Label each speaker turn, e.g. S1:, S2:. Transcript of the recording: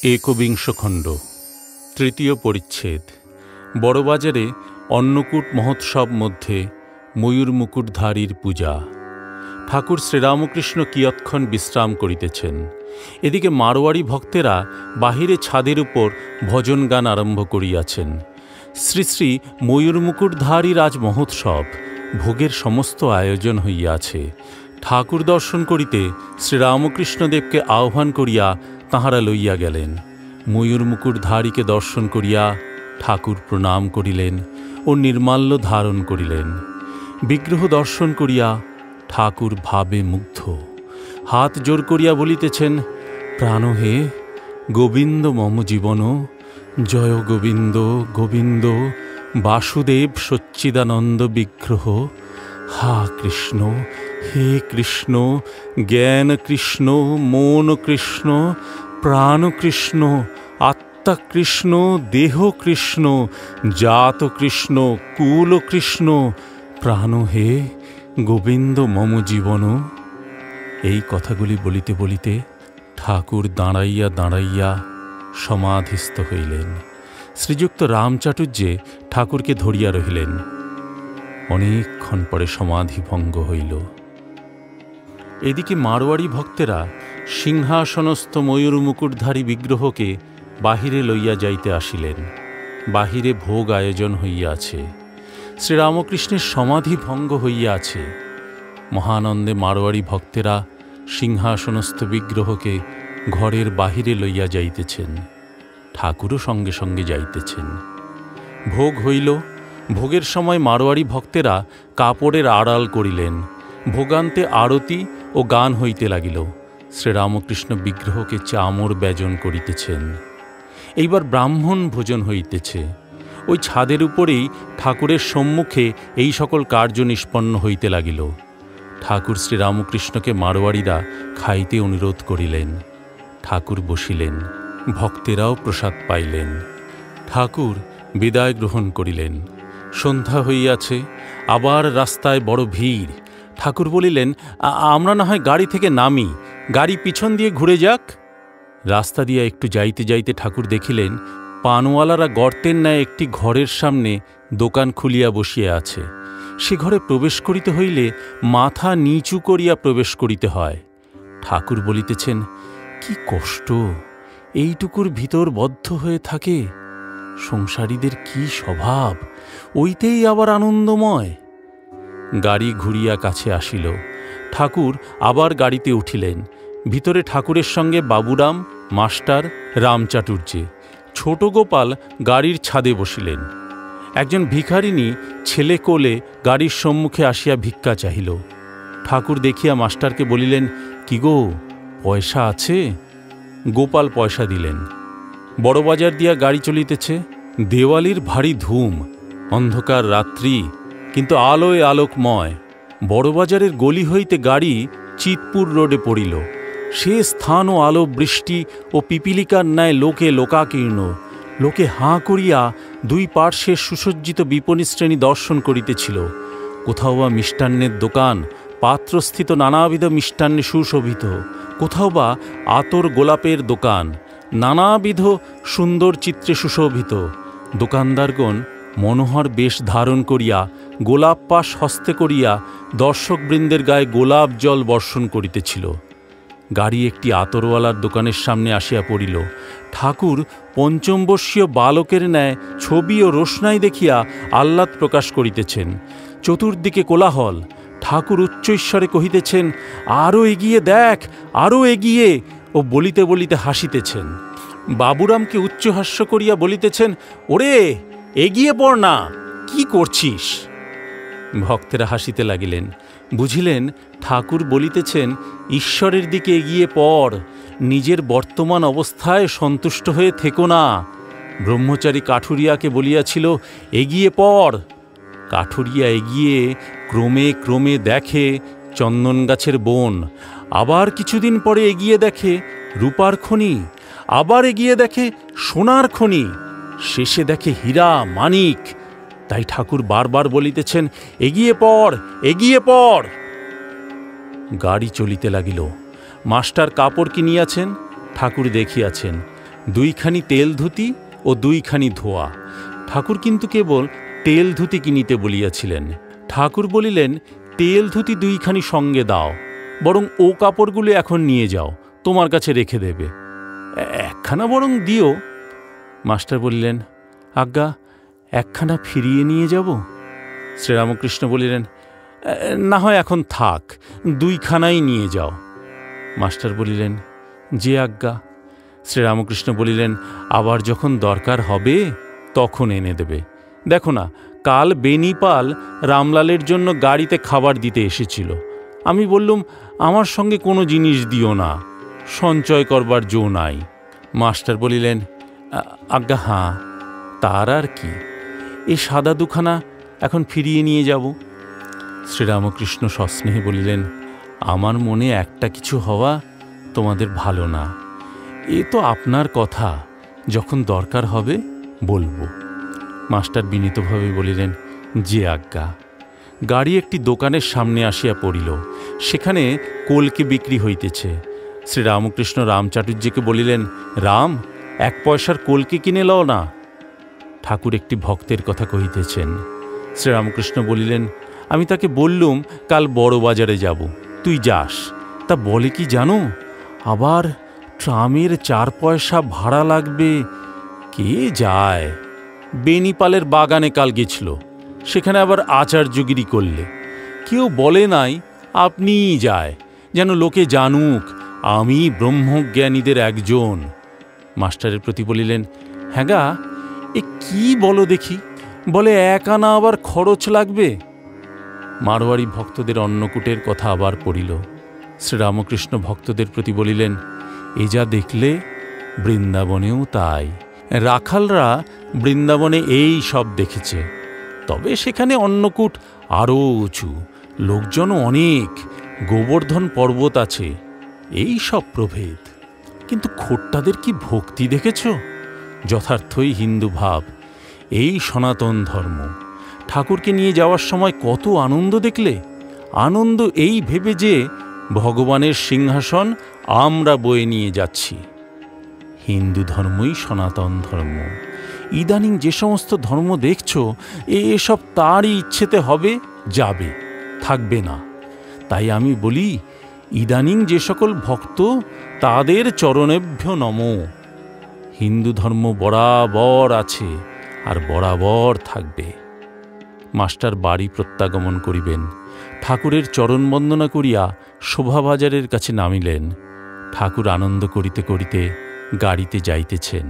S1: একবিংশ খণ্ড তৃতীয় পরিচ্ছেদ। বড়বাজারে অন্নকূট মহোৎসব মধ্যে ময়ূর মুকুটধারীর পূজা। ঠাকুর শ্রীরামকৃষ্ণ কিয়ৎক্ষণ বিশ্রাম করিতেছেন। এদিকে মারোয়াড়ি ভক্তেরা বাহিরে ছাদের উপর ভজন গান আরম্ভ করিয়াছেন। শ্রী শ্রী ময়ূর মুকুটধারীর আজ মহোৎসব, ভোগের সমস্ত আয়োজন হইয়াছে। ঠাকুর দর্শন করিতে শ্রীরামকৃষ্ণদেবকে আহ্বান করিয়া তাঁহারা লইয়া গেলেন। ময়ূর মুকুটধারীকে দর্শন করিয়া ঠাকুর প্রণাম করিলেন ও নির্মাল্য ধারণ করিলেন। বিগ্রহ দর্শন করিয়া ঠাকুর ভাবে মুগ্ধ, হাত জোর করিয়া বলিতেছেন, প্রাণ হে গোবিন্দ মম জীবন, জয় গোবিন্দ গোবিন্দ বাসুদেব সচ্চিদানন্দ বিগ্রহ। হা কৃষ্ণ, হে কৃষ্ণ, জ্ঞান কৃষ্ণ, মন কৃষ্ণ, প্রাণ কৃষ্ণ, আত্মা কৃষ্ণ, দেহ কৃষ্ণ, জাত কৃষ্ণ, কুল কৃষ্ণ, প্রাণ হে গোবিন্দ মম জীবন। এই কথাগুলি বলিতে বলিতে ঠাকুর দাঁড়াইয়া দাঁড়াইয়া সমাধিস্থ হইলেন। শ্রীযুক্ত রামচাটুর্যে ঠাকুরকে ধরিয়া রহিলেন। অনেকক্ষণ পরে সমাধি ভঙ্গ হইল। এদিকে মারোয়াড়ি ভক্তেরা সিংহাসনস্থ ময়ূর মুকুটধারী বিগ্রহকে বাহিরে লইয়া যাইতে আসিলেন। বাহিরে ভোগ আয়োজন হইয়াছে। শ্রীরামকৃষ্ণের সমাধি ভঙ্গ হইয়াছে। মহানন্দে মারোয়াড়ি ভক্তেরা সিংহাসনস্থ বিগ্রহকে ঘরের বাহিরে লইয়া যাইতেছেন। ঠাকুরও সঙ্গে সঙ্গে যাইতেছেন। ভোগ হইল। ভোগের সময় মারোয়াড়ি ভক্তেরা কাপড়ের আড়াল করিলেন। ভোগান্তে আরতি ও গান হইতে লাগিল। শ্রীরামকৃষ্ণ বিগ্রহকে চামর ব্যজন করিতেছেন। এইবার ব্রাহ্মণ ভোজন হইতেছে। ওই ছাদের উপরেই ঠাকুরের সম্মুখে এই সকল কার্য নিষ্পন্ন হইতে লাগিল। ঠাকুর শ্রীরামকৃষ্ণকে মারোয়াড়িরা খাইতে অনুরোধ করিলেন। ঠাকুর বসিলেন। ভক্তেরাও প্রসাদ পাইলেন। ঠাকুর বিদায় গ্রহণ করিলেন। সন্ধ্যা হইয়াছে। আবার রাস্তায় বড় ভিড়। ঠাকুর বলিলেন, আমরা না হয় গাড়ি থেকে নামি, গাড়ি পিছন দিয়ে ঘুরে যাক। রাস্তা দিয়ে একটু যাইতে যাইতে ঠাকুর দেখিলেন পানওয়ালারা গর্তের ন্যায় একটি ঘরের সামনে দোকান খুলিয়া বসিয়া আছে। সে ঘরে প্রবেশ করিতে হইলে মাথা নিচু করিয়া প্রবেশ করিতে হয়। ঠাকুর বলিতেছেন, কি কষ্ট, এইটুকুর ভিতর বদ্ধ হয়ে থাকে। সংসারীদের কি স্বভাব, ওইতেই আবার আনন্দময়। গাড়ি ঘুরিয়া কাছে আসিল। ঠাকুর আবার গাড়িতে উঠিলেন। ভিতরে ঠাকুরের সঙ্গে বাবুরাম, মাস্টার, রামচাটুর্যে। ছোট গোপাল গাড়ির ছাদে বসিলেন। একজন ভিখারিনী ছেলে কোলে গাড়ির সম্মুখে আসিয়া ভিক্ষা চাহিল। ঠাকুর দেখিয়া মাস্টারকে বলিলেন, কি গো, পয়সা আছে? গোপাল পয়সা দিলেন। বড়বাজার দিয়া গাড়ি চলিতেছে। দেওয়ালির ভারী ধুম। অন্ধকার রাত্রি, কিন্তু আলোয় আলোকময়। বড়বাজারের গলি হইতে গাড়ি চিতপুর রোডে পড়িল। সে স্থানও আলো বৃষ্টি ও পিপিলিকার ন্যায় লোকে লোকাকীর্ণ। লোকে হাঁ করিয়া দুই পার্শ্বে সুসজ্জিত বিপণী শ্রেণী দর্শন করিতেছিল। কোথাও বা মিষ্টান্নের দোকান, পাত্রস্থিত নানাবিধ মিষ্টান্নে সুশোভিত। কোথাও বা আতর গোলাপের দোকান, নানাবিধ সুন্দর চিত্রে সুশোভিত। দোকানদারগণ মনোহর বেশ ধারণ করিয়া গোলাপ পাশ হস্তে করিয়া দর্শকবৃন্দের গায়ে গোলাপ জল বর্ষণ করিতেছিল। গাড়ি একটি আতরওয়ালার দোকানের সামনে আসিয়া পড়িল। ঠাকুর পঞ্চমবর্ষীয় বালকের ন্যায় ছবি ও রোশনাই দেখিয়া আহ্লাদ প্রকাশ করিতেছেন। চতুর্দিকে কোলাহল। ঠাকুর উচ্চৈশ্বরে কহিতেছেন, আরও এগিয়ে দেখ, আরও এগিয়ে, ও বলিতে বলিতে হাসিতেছেন। বাবুরামকে উচ্চহাস্য করিয়া বলিতেছেন, ওরে এগিয়ে পড় না, কি করছিস? ভক্তেরা হাসিতে লাগিলেন। বুঝিলেন ঠাকুর বলিতেছেন, ঈশ্বরের দিকে এগিয়ে পড়, নিজের বর্তমান অবস্থায় সন্তুষ্ট হয়ে থেকো না। ব্রহ্মচারী কাঠুরিয়াকে বলিয়াছিল, এগিয়ে পড়। কাঠুরিয়া এগিয়ে ক্রমে ক্রমে দেখে চন্দন গাছের বন। আবার কিছুদিন পরে এগিয়ে দেখে রূপার খনি। আবার এগিয়ে দেখে সোনার খনি। শেষে দেখে হীরা মানিক। তাই ঠাকুর বারবার বলিতেছেন, এগিয়ে পড়, এগিয়ে পড়। গাড়ি চলিতে লাগিল। মাস্টার কাপড় কিনিয়াছেন। ঠাকুর দেখিয়াছেন। দুইখানি তেল ধুতি ও দুইখানি ধোয়া। ঠাকুর কিন্তু কেবল তেল ধুতি কিনিতে বলিয়াছিলেন। ঠাকুর বলিলেন, তেল ধুতি দুইখানি সঙ্গে দাও, বরং ও কাপড়গুলো এখন নিয়ে যাও, তোমার কাছে রেখে দেবে। একখানা বরং দিও। মাস্টার বলিলেন, আজ্ঞা, একখানা ফিরিয়ে নিয়ে যাব। শ্রীরামকৃষ্ণ বলিলেন, না হয় এখন থাক, দুইখানাই নিয়ে যাও। মাস্টার বলিলেন, যে আজ্ঞা। শ্রীরামকৃষ্ণ বলিলেন, আবার যখন দরকার হবে তখন এনে দেবে। দেখো না, কাল বেনিপাল রামলালের জন্য গাড়িতে খাবার দিতে এসেছিল। আমি বললুম, আমার সঙ্গে কোনো জিনিস দিও না, সঞ্চয় করবার জো নাই। মাস্টার বলিলেন, আজ্ঞা হাঁ, তার আর কি, এ সাদা দুখানা এখন ফিরিয়ে নিয়ে যাব। শ্রীরামকৃষ্ণ সস্নেহে বলিলেন, আমার মনে একটা কিছু হওয়া তোমাদের ভালো না। এ তো আপনার কথা, যখন দরকার হবে বলবো। মাস্টার বিনীতভাবে বলিলেন, যে আজ্ঞা। গাড়ি একটি দোকানের সামনে আসিয়া পড়িল। সেখানে কলকে বিক্রি হইতেছে। শ্রীরামকৃষ্ণ রামচাটুর্যকে বলিলেন, রাম, 1 পয়সার কলকে কিনে লও না। ঠাকুর একটি ভক্তের কথা কহিতেছেন। শ্রীরামকৃষ্ণ বলিলেন, আমি তাকে বললুম কাল বড় বাজারে যাব, তুই যাস। তা বলে কি জানো, আবার ট্রামের 4 পয়সা ভাড়া লাগবে। কে যায়? বেনিপালের বাগানে কাল গেছিল, সেখানে আবার আচার্যগিরি করলে। কেউ বলে নাই আপনিই যায়, যেন লোকে জানুক আমি ব্রহ্মজ্ঞানীদের একজন। মাস্টারের প্রতি বলিলেন, হ্যাঁ গা, এ কি বলো দেখি, বলে 1 আনা আবার খরচ লাগবে। মারোয়ারি ভক্তদের অন্নকূটের কথা আবার পড়িল। শ্রীরামকৃষ্ণ ভক্তদের প্রতি বলিলেন, এ যা দেখলে বৃন্দাবনেও তাই। রাখালরা বৃন্দাবনে এই সব দেখেছে, তবে সেখানে অন্নকূট আরও উঁচু, লোকজনও অনেক, গোবর্ধন পর্বত আছে, এই সব প্রভেদ। কিন্তু খোট্টাদের কি ভক্তি দেখেছ? যথার্থই হিন্দু ভাব, এই সনাতন ধর্ম। ঠাকুরকে নিয়ে যাওয়ার সময় কত আনন্দ দেখলে। আনন্দ এই ভেবে যে ভগবানের সিংহাসন আমরা বয়ে নিয়ে যাচ্ছি। হিন্দু ধর্মই সনাতন ধর্ম। ইদানিং যে সমস্ত ধর্ম দেখছ, এসব তারই ইচ্ছেতে হবে, যাবে, থাকবে না। তাই আমি বলি, ইদানিং যে সকল ভক্ত, তাদের চরণেভ্য নমঃ। হিন্দু ধর্ম বরাবর আছে আর বরাবর থাকবে। মাস্টার বাড়ি প্রত্যাগমন করিবেন। ঠাকুরের চরণ বন্দনা করিয়া শোভাবাজারের কাছে নামিলেন। ঠাকুর আনন্দ করিতে করিতে গাড়িতে যাইতেছেন।